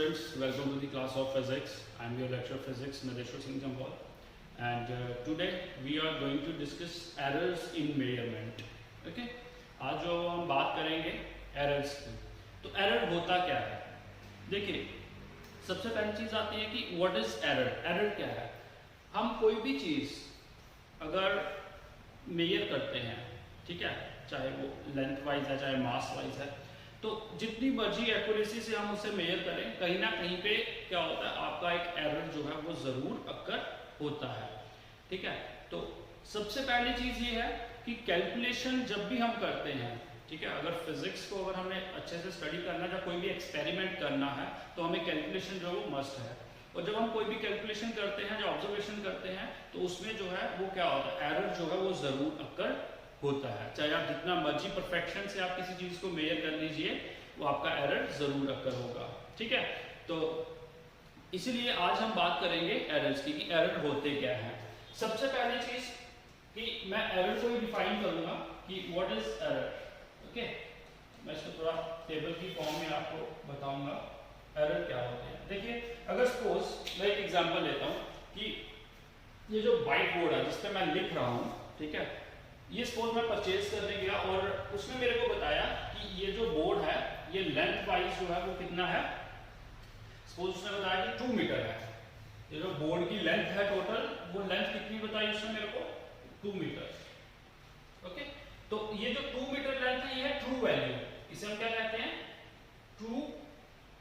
students, welcome to the class of physics. I am your lecturer of physics, Nadeshwar Singh Jambal, and today we are going to discuss errors in measurement. Okay? आज जो हम बात करेंगे errors की, तो error होता क्या है? देखिए, सबसे पहली चीज आती है कि what is error? Error क्या है? हम कोई भी चीज अगर मेजर करते हैं, ठीक है, चाहे वो लेंथ वाइज है चाहे मास वाइज है, तो जितनी मर्जी एक्यूरेसी से हम उसे मेजर करें, कहीं ना कहीं पे क्या होता है, आपका एक एरर जो है वो जरूर अक्कर होता है। ठीक है, तो सबसे पहली चीज ये है कि कैलकुलेशन जब भी हम करते हैं, ठीक है, अगर फिजिक्स को अगर हमें अच्छे से स्टडी करना है या कोई भी एक्सपेरिमेंट करना है तो हमें कैलकुलेशन जो है वो मस्ट है। और जब हम कोई भी कैलकुलेशन करते हैं, जो ऑब्जर्वेशन करते हैं, तो उसमें जो है वो क्या होता है, एरर जो है वो जरूर अक्कर होता है। चाहे आप जितना मर्जी परफेक्शन से आप किसी चीज को मेजर कर लीजिए, वो आपका एरर जरूर अक्कर होगा। ठीक है, तो इसीलिए आज हम बात करेंगे एरर्स की कि एरर होते क्या हैं। सबसे पहली चीज कि मैं एरर को ही डिफाइन करूंगा कि व्हाट इज एरर। ओके, मैं इसको थोड़ा टेबल की फॉर्म में आपको बताऊंगा एरर क्या होते हैं। देखिए, अगर सपोज मैं एक एग्जांपल लेता हूं कि ये जो व्हाइट बोर्ड है जिस पे मैं लिख रहा हूं, ठीक है, ये सपोज मैं परचेज करने गया और उसने मेरे को बताया कि ये जो बोर्ड है ये लेंथ वाइज जो है वो कितना है। सपोज उसने बताया कि 2 मीटर है। ये जो बोर्ड की लेंथ है टोटल, वो लेंथ कितनी बताई उसने मेरे को, 2 मीटर। ओके, तो ये जो 2 मीटर लेंथ है ये है ट्रू वैल्यू। इसे हम क्या कहते हैं, ट्रू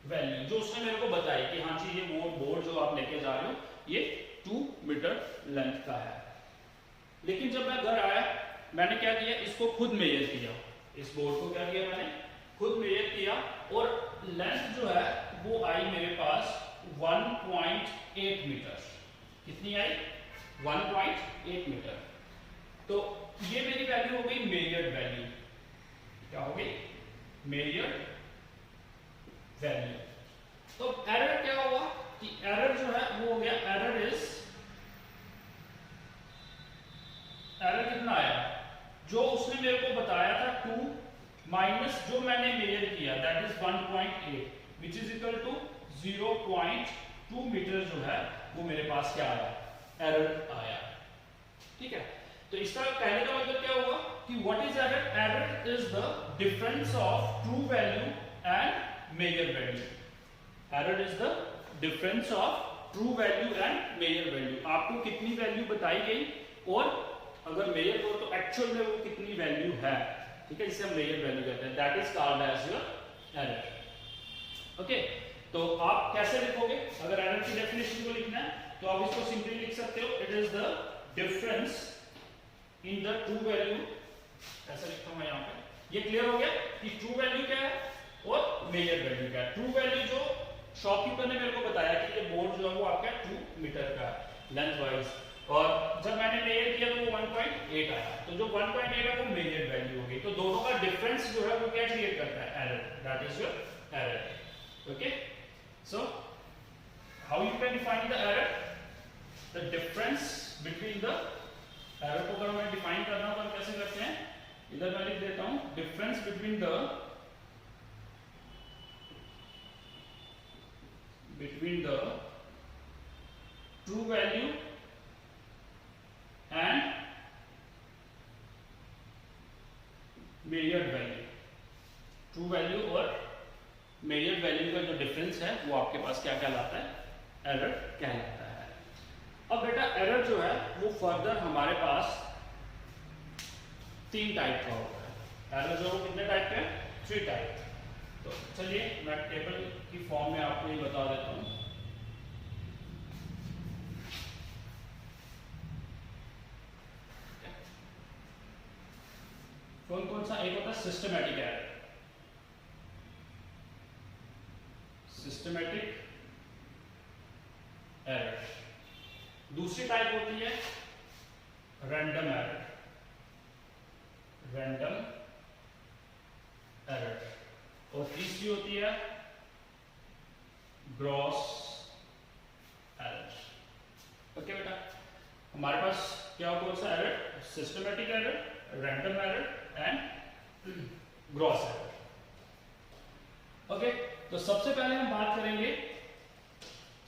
वैल्यू, जो उसने मेरे को बताई कि हाँ जी ये बोर्ड जो आप लेके जा रहे हो ये 2 मीटर लेंथ का है। लेकिन जब मैं घर आया, मैंने क्या किया, इसको खुद मेजर किया। इस बोर्ड को क्या किया, मैंने खुद मेजर किया और लेंथ जो है वो आई मेरे पास 1.8 मीटर। कितनी आई, 1.8 मीटर। तो ये मेरी वैल्यू हो गई मेजर्ड वैल्यू। क्या हो गई, मेजर्ड वैल्यू। तो एरर क्या हुआ कि एरर जो है वो हो गया, एरर कितना आया, जो उसने मेरे को बताया था 2 माइनस जो मैंने मेजर किया that is 1.8 which is equal to 0.2 metre जो है वो मेरे पास क्या आया, एरर आया। ठीक है, तो इसका कहने का मतलब क्या हुआ कि what is error, error is the difference of true value and measure value. Error is the difference of true value and measure value. आपको कितनी वैल्यू बताई गई और अगर मेजर करो तो एक्चुअल में वो कितनी वैल्यू है। ठीक है, जिसे हम मेजर वैल्यू कहते हैं, that is called as your error. Okay, तो आप कैसे लिखोगे, अगर एरर की डेफिनेशन को लिखना है तो आप इसको सिंपली लिख सकते हो, it is the difference in the true value. ऐसा लिखता हूं मैं यहां पे। ये क्लियर हो गया कि ट्रू वैल्यू क्या है और मेजर वैल्यू क्या है। ट्रू वैल्यू जो शॉपकीपर ने मेरे को बताया कि ये बोर्ड जो है वो आपका 2 मीटर का लेंथ वाइज, और जब मैंने मेजर किया तो वो 1.8 आया। तो जो 1.8 है वो मेजर वैल्यू हो गई। तो दोनों का डिफरेंस जो है वो क्या क्रिएट करता है, error, that is your error. Okay, so how you can define the error, the difference between the, error को अगर हमें डिफाइन करना हो तो हम कैसे करते हैं, इधर मैं लिख देता हूं, difference between the true value and measured value. True value और मेजर्ड वैल्यू का जो डिफरेंस है वो आपके पास क्या कहलाता है, एरर कहलाता है। अब बेटा एरर जो है वो फर्दर हमारे पास 3 टाइप का होता है। एरर जो है वो कितने टाइप के हैं, 3 टाइप। तो चलिए मैं टेबल की फॉर्म में आपको ये बता देता हूं। कौन कौन सा, एक होता है सिस्टमैटिक एरर, सिस्टमैटिक एरर। दूसरी टाइप होती है रैंडम एरर, रैंडम एरर। और तीसरी होती है ग्रॉस एरर। ओके बेटा, हमारे पास क्या कौन सा error, systematic error, random error and gross error. Okay, तो सबसे पहले हम बात करेंगे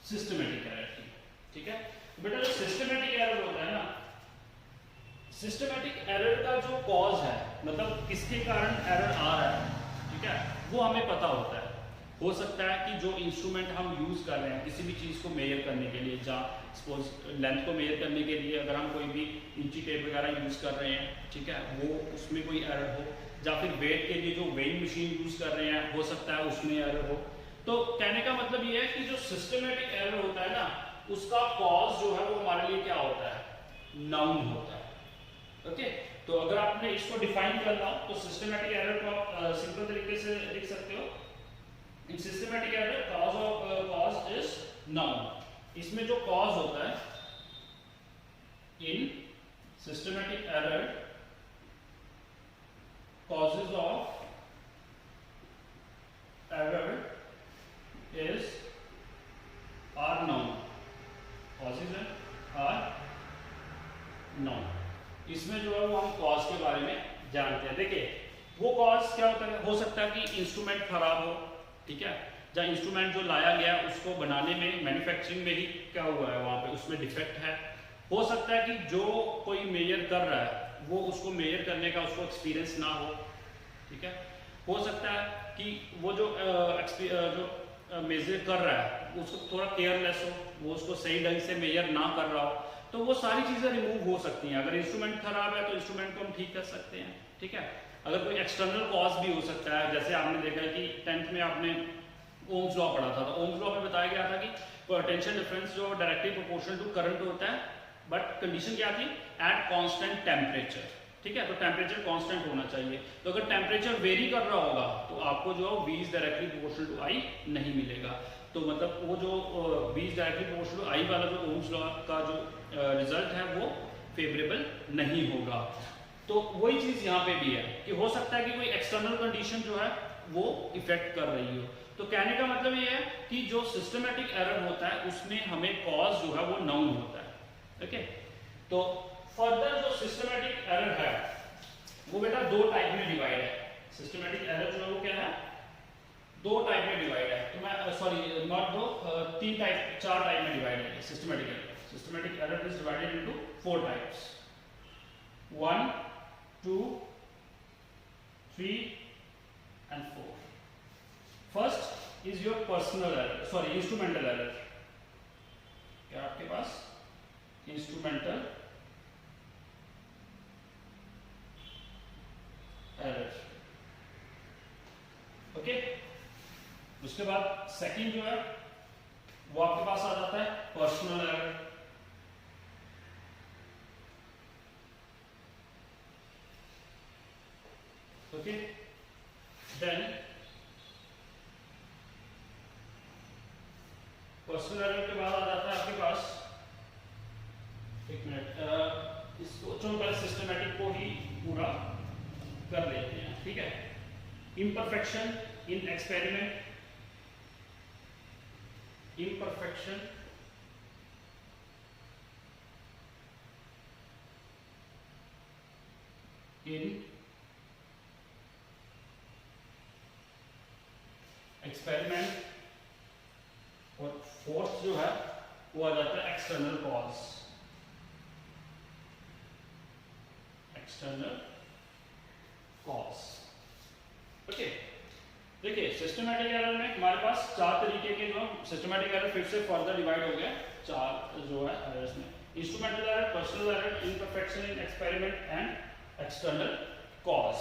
सिस्टमेटिक एरर की। ठीक है बेटा, जो सिस्टमेटिक एरर होता है ना, सिस्टमेटिक एरर का जो कॉज है, मतलब किसके कारण एरर आ रहा है, ठीक है, वो हमें पता होता है। हो सकता है कि जो इंस्ट्रूमेंट हम यूज कर रहे हैं किसी भी चीज को मेजर करने के लिए, जहाँ सपोज लेंथ को मेजर करने के लिए अगर हम कोई भी इंची टेप वगैरह यूज कर रहे हैं, ठीक है, वो उसमें कोई एरर हो, या फिर वेट के लिए जो वेइंग मशीन यूज कर रहे हैं हो सकता है उसमें एरर हो। तो कहने का मतलब ये है कि जो सिस्टमेटिक एरर होता है ना, उसका कॉज जो है वो हमारे लिए क्या होता है, नाउन होता है। ओके, तो अगर आपने इसको डिफाइन करना हो तो सिस्टमेटिक एरर को आप सिंपल तरीके से लिख सकते हो, in systematic error cause is known. इसमें जो कॉज होता है, in systematic error causes of error is are known, causes are known। इसमें जो है वो हम कॉज के बारे में जानते हैं। देखिए वो कॉज क्या होता है, हो सकता है कि इंस्ट्रूमेंट खराब हो, ठीक है, जहाँ इंस्ट्रूमेंट जो लाया गया उसको बनाने में, मैन्युफैक्चरिंग में ही क्या हुआ है, वहाँ पे उसमें डिफेक्ट है। हो सकता है कि जो कोई मेजर कर रहा है वो उसको मेजर करने का उसको एक्सपीरियंस ना हो, ठीक है। हो सकता है कि वो जो मेजर कर रहा है उसको थोड़ा केयरलेस हो, वो उसको सही ढंग से मेजर ना कर रहा हो, तो वो सारी चीज़ें रिमूव हो सकती हैं। अगर इंस्ट्रूमेंट खराब है तो इंस्ट्रूमेंट को हम ठीक कर सकते हैं, ठीक है। अगर कोई एक्सटर्नल कॉज भी हो सकता है, जैसे आपने देखा है कि 10th में आपने ओम्स लॉ पढ़ा था, तो ओम्स लॉ में बताया गया था कि पोटेंशियल डिफरेंस जो डायरेक्टली प्रोपोर्शनल टू करंट होता है, बट कंडीशन क्या थी, एट कांस्टेंट टेम्परेचर, ठीक है, तो टेम्परेचर कांस्टेंट होना चाहिए। तो अगर टेम्परेचर वेरी कर रहा होगा तो आपको जो V is directly proportional to I नहीं मिलेगा। तो मतलब वो जो V is directly proportional to I वाला जो ओम्स लॉ का जो रिजल्ट है वो फेवरेबल नहीं होगा। तो वही चीज यहाँ पे भी है कि हो सकता है कि कोई एक्सटर्नल कंडीशन जो है वो इफेक्ट कर रही हो। तो कहने का मतलब ये है कि जो सिस्टमेटिक एरर होता है उसमें हमें कॉज जो है वो नाउन होता है। ओके, तो फर्दर जो सिस्टमेटिक एरर है वो बेटा दो टाइप में डिवाइड है। सिस्टमेटिक एरर जो है वो क्या है, दो टाइप में डिवाइड है। तो मैं सॉरी नॉट दो, तीन टाइप, चार टाइप में डिवाइड है systematic error. Systematic error is divided into 4 types, 1, 2, 3 and 4. First is your personal error, sorry instrumental error। क्या आपके पास इंस्ट्रूमेंटल एरर, ओके। उसके बाद सेकंड जो है वो आपके पास आ जाता है personal error. Okay, then personal error के बाद आ जाता है आपके पास, एक मिनट, इसको चलो पहले सिस्टमेटिक को ही पूरा कर लेते हैं, ठीक है। Imperfection in experiment, imperfection in experiment, और फोर्थ जो है वो आ जाता है external cause, external cause. Okay, देखिए सिस्टमेटिक एरर में हमारे पास चार तरीके के जो सिस्टमेटिक एरर फिर से फर्दर डिवाइड हो गया चार जो है एरर्स में, instrumental error, personal error, imperfection in experiment and external cause.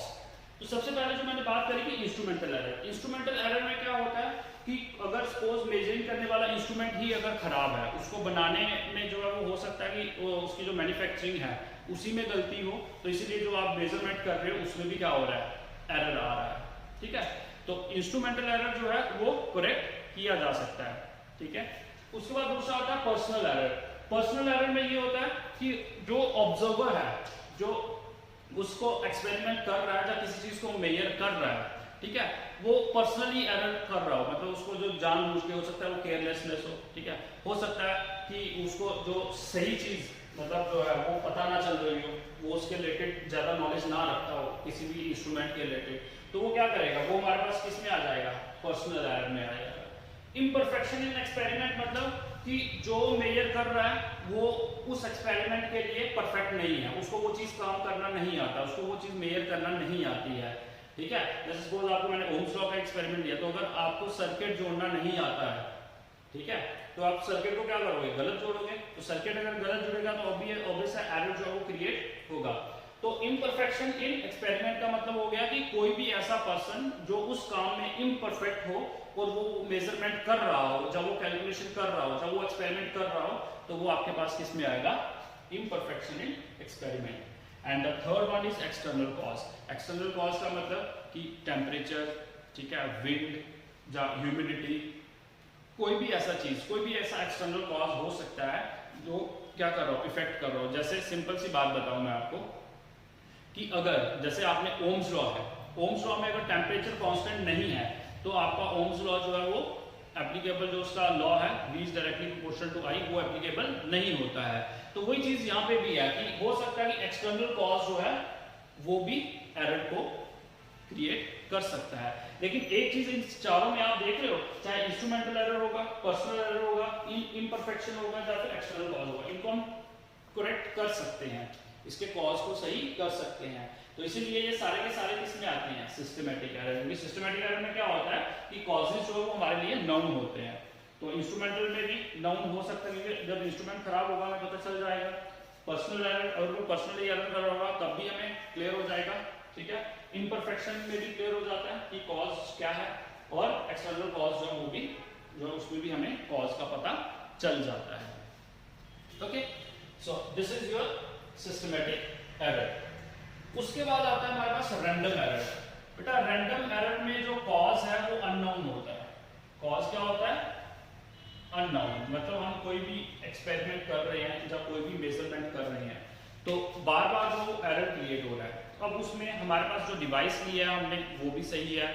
तो सबसे पहले जो मैंने बात करी कि इंस्ट्रूमेंटल एरर। इंस्ट्रूमेंटल एरर में क्या होता है कि अगर सपोज मेजरिंग करने वाला इंस्ट्रूमेंट ही अगर खराब है, उसको बनाने में जो है वो हो सकता है कि उसकी जो मैन्युफैक्चरिंग है उसी में गलती हो, तो इसीलिए जो आप मेजरमेंट कर रहे हो उसमें भी क्या हो रहा है, एरर आ रहा है, ठीक है। तो इंस्ट्रूमेंटल एरर जो है वो करेक्ट किया जा सकता है, ठीक है। उसके बाद दूसरा आता है पर्सनल एरर। पर्सनल एरर में ये होता है कि जो ऑब्जर्वर है, जो उसको एक्सपेरिमेंट कर रहा है या किसी चीज को मेजर कर रहा है, ठीक है, वो पर्सनली एरर कर रहा हो, मतलब उसको जो जानबूझ के, हो सकता है वो केयरलेसनेस हो, ठीक है, हो सकता है कि उसको जो सही चीज मतलब जो है वो पता ना चल रही हो, वो उसके रिलेटेड ज्यादा नॉलेज ना रखता हो किसी भी इंस्ट्रूमेंट के रिलेटेड, तो वो क्या करेगा, वो हमारे पास किस में आ जाएगा, पर्सनल एरर में आ जाएगा। इम्परफेक्शन इन एक्सपेरिमेंट मतलब कि जो मेजर कर रहा है वो उस एक्सपेरिमेंट के लिए परफेक्ट नहीं है, उसको वो चीज काम करना नहीं आता, उसको वो चीज मेजर करना नहीं आती है। ठीक है, जैसे सपोज आपको मैंने ओम्स लॉ का एक्सपेरिमेंट दिया, तो अगर आपको सर्किट जोड़ना नहीं आता है, ठीक है, तो आप सर्किट को क्या करोगे, गलत जोड़ोगे। तो सर्किट अगर गलत जुड़ेगा तो ऑब्वियस है एरर जो है वो क्रिएट होगा। तो इम्परफेक्शन इन एक्सपेरिमेंट का मतलब हो गया कि कोई भी ऐसा पर्सन जो उस काम में इम्परफेक्ट हो और वो मेजरमेंट कर रहा हो, जब वो कैलकुलेशन कर रहा हो, जब वो एक्सपेरिमेंट कर रहा हो, तो वो आपके पास किस में आएगा, imperfection in experiment. And the third one is external cause. External cause का मतलब कि टेम्परेचर, ठीक है, विंड या ह्यूमिडिटी, कोई भी ऐसा चीज, कोई भी ऐसा एक्सटर्नल कॉज हो सकता है जो क्या कर रहा हो, इफेक्ट कर रहा हो। जैसे सिंपल सी बात बताऊं मैं आपको कि अगर जैसे आपने ओम्स लॉ है, ओम्स लॉ में अगर टेम्परेचर कांस्टेंट नहीं है तो आपका ओम्स लॉ जो है वो एप्लीकेबल, जो उसका लॉ है V is directly proportional to I, वो एप्लीकेबल नहीं होता है। तो वही चीज यहाँ पे भी है कि हो सकता है कि एक्सटर्नल कॉज जो है वो भी एरर को क्रिएट कर सकता है। लेकिन एक चीज इन चारों में आप देख रहे हो, चाहे इंस्ट्रूमेंटल एरर होगा, पर्सनल एरर होगा, इम्परफेक्शन होगा या फिर एक्सटर्नल कॉज होगा, इनको हम करेक्ट कर सकते हैं, इसके कॉज को सही कर सकते हैं। तो इसीलिए ये सारे के सारे किसमें आते हैं, सिस्टमैटिक एरर। क्योंकि सिस्टमैटिक एरर में क्या होता है कि कॉजेज जो है हमारे लिए नाउन होते हैं। तो इंस्ट्रूमेंटल में भी नाउन हो सकता है, क्योंकि जब इंस्ट्रूमेंट खराब होगा हमें पता चल जाएगा। पर्सनल एरर, अगर वो पर्सनली एरर कर रहा होगा तब भी हमें क्लियर हो जाएगा। ठीक है, इम्परफेक्शन में भी क्लियर हो जाता है कि कॉज क्या है, और एक्सटर्नल कॉज जो वो भी, जो उसमें भी हमें कॉज का पता चल जाता है। Okay, so this is your systematic error. उसके बाद आता है हमारे पास रैंडम एरर। बेटा रैंडम एरर में जो कॉज है वो अननोन होता है। कॉज क्या होता है, अननोन, मतलब हम कोई भी एक्सपेरिमेंट कर रहे हैं, जब कोई भी मेजरमेंट कर रहे हैं तो बार बार जो एरर क्रिएट हो रहा है, अब उसमें हमारे पास जो डिवाइस लिया है हमने वो भी सही है,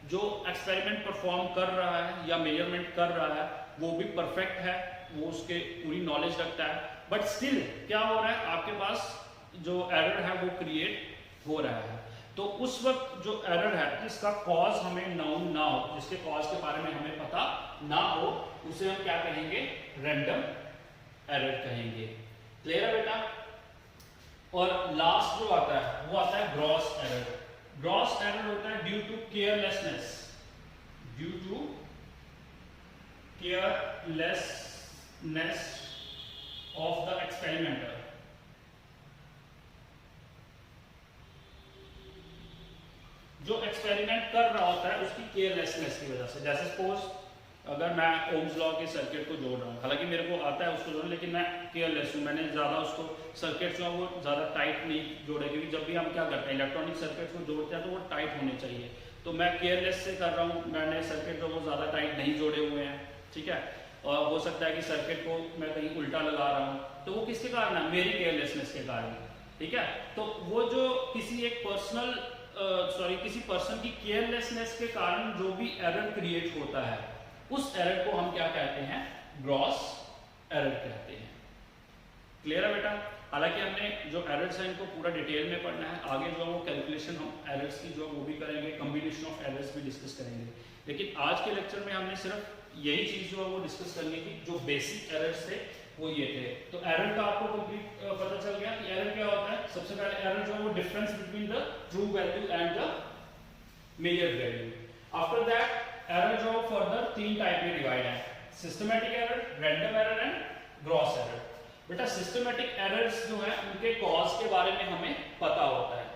जो एक्सपेरिमेंट परफॉर्म कर रहा है या मेजरमेंट कर रहा है वो भी परफेक्ट है, वो उसके पूरी नॉलेज रखता है, बट स्टिल क्या हो रहा है, आपके पास जो एरर है वो क्रिएट हो रहा है। तो उस वक्त जो एरर है जिसका कॉज हमें नाउन ना हो, जिसके कॉज के बारे में हमें पता ना हो, उसे हम क्या कहेंगे, रैंडम एरर कहेंगे। क्लियर है बेटा। और लास्ट जो आता है वो आता है ग्रॉस एरर। ग्रॉस एरर होता है due to carelessness, due to carelessness of the experimenter. जो एक्सपेरिमेंट कर रहा होता है उसकी केयरलेसनेस की वजह से। जैसे सपोज अगर मैं ओम्स लॉ के सर्किट को जोड़ रहा हूँ, हालांकि मेरे को आता है उसको जोड़ना, लेकिन मैं केयरलेस हूँ, मैंने ज़्यादा उसको सर्किट जो है वो ज़्यादा टाइट नहीं जोड़े, क्योंकि जब भी हम क्या करते हैं इलेक्ट्रॉनिक सर्किट को जोड़ते हैं तो वो टाइट होने चाहिए। तो मैं केयरलेस से कर रहा हूँ, मैंने सर्किट जो वो ज़्यादा टाइट नहीं जोड़े हुए हैं। ठीक है, और हो सकता है कि सर्किट को मैं कहीं उल्टा लगा रहा हूँ, तो वो किसके कारण है, मेरी केयरलेसनेस के कारण। ठीक है, तो वो जो किसी एक किसी पर्सन की केयरलेसनेस के कारण जो भी एरर क्रिएट होता है, उस एरर को हम क्या कहते हैं, ग्रॉस एरर कहते हैं। क्लियर है बेटा। हालांकि हमने जो एरर्स हैं इनको पूरा डिटेल में पढ़ना है, आगे जो वो कैलकुलेशन हम एरर्स की जो वो भी करेंगे, कॉम्बिनेशन ऑफ एरर्स भी डिस्कस करेंगे। लेकिन आज के लेक्चर में हमने सिर्फ यही चीज जो है वो डिस्कस करनी थी, जो बेसिक एरर्स थे वो ये थे। तो एरर का आपको कंप्लीट पता चल गया कि एरर क्या होता है। सबसे पहले एरर जो है वो difference between the true value and the measured value. After that error जो फर्दर 3 टाइप में डिवाइड है, systematic error, random error and gross error. बेटा सिस्टमैटिक एरर्स जो है उनके कॉज के बारे में हमें पता होता है।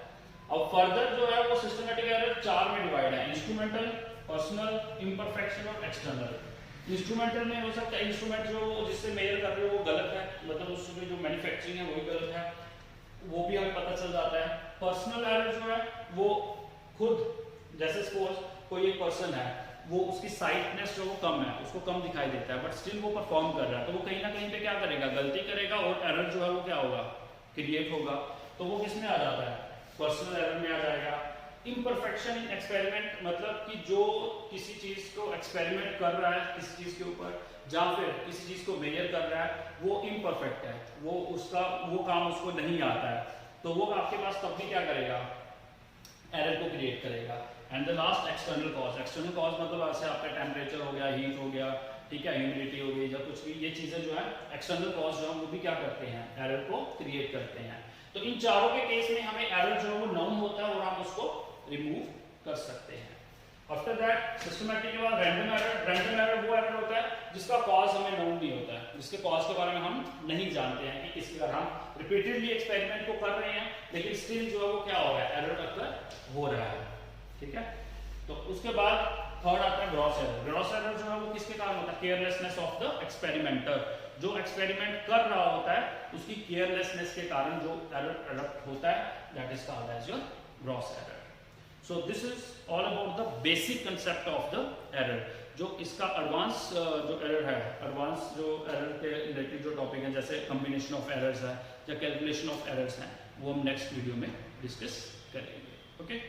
अब फर्दर जो है वो सिस्टमैटिक एरर 4 में डिवाइड है, इंस्ट्रूमेंटल, पर्सनल, इम्परफेक्शन और एक्सटर्नल। इंस्ट्रूमेंटल में हो सकता है इंस्ट्रूमेंट जो जिससे मेजर कर रहे हो वो गलत है, मतलब उसमें जो मैन्युफैक्चरिंग है वही गलत है, वो भी हमें पता चल जाता है। पर्सनल एरर जो है वो खुद, जैसे सपोज कोई एक पर्सन है, वो उसकी साइटनेस जो वो कम है, उसको कम दिखाई देता है, बट स्टिल वो परफॉर्म कर रहा है, तो वो कहीं ना कहीं पे क्या करेगा, गलती करेगा और एरर जो है वो क्या होगा, क्रिएट होगा। तो वो किस में आ जाता है, पर्सनल एरर में आ जाएगा। इम्परफेक्शन इन एक्सपेरिमेंट मतलब कि जो किसी चीज को एक्सपेरिमेंट कर रहा है किसी चीज के ऊपर, या फिर किसी चीज को मेजर कर रहा है, वो इम्परफेक्ट है, वो काम उसको नहीं आता है, तो वो आपके पास तब भी क्या करेगा, एरर को क्रिएट करेगा। And the last external cause. External cause मतलब ऐसे आपका टेम्परेचर हो गया, हीट हो गया, ठीक है, ह्यूमिडिटी हो गई या कुछ भी, ये चीज़ें जो है एक्सटर्नल कॉज जो है वो भी क्या करते हैं, एरर को क्रिएट करते हैं। तो इन चारों के केस में हमें एरर जो है वो नाउन होता है और हम उसको रिमूव कर सकते हैं। आफ्टर दैट सिस्टमैटिक के बाद रैंडम एरर। रैंडम एरर वो एरर होता है जिसका कॉज हमें नाउन नहीं होता है, जिसके कॉज के बारे में हम नहीं जानते हैं कि किसके कारण हम रिपीटेडली एक्सपेरिमेंट को कर रहे हैं लेकिन स्टिल जो है वो क्या हो रहा है, एरर अक्कर हो रहा है, ठीक है। तो उसके बाद थर्ड आता है ग्रॉस एरर। ग्रॉस एरर जो है वो किसके कारण होता है, केयरलेसनेस ऑफ द एक्सपेरिमेंटर। जो एक्सपेरिमेंट कर रहा होता है उसकी केयरलेसनेस के कारण जो एरर अडॉप्ट होता है, that is called as your gross error. So this is all about the basic concept of the error. जो इसका एडवांस जो एरर है, एडवांस जो एरर के रिलेटेड जो टॉपिक है जैसे कॉम्बिनेशन ऑफ एरर्स है या कैलकुलेशन ऑफ एरर्स हैं, वो हम नेक्स्ट वीडियो में डिस्कस करेंगे। ओके।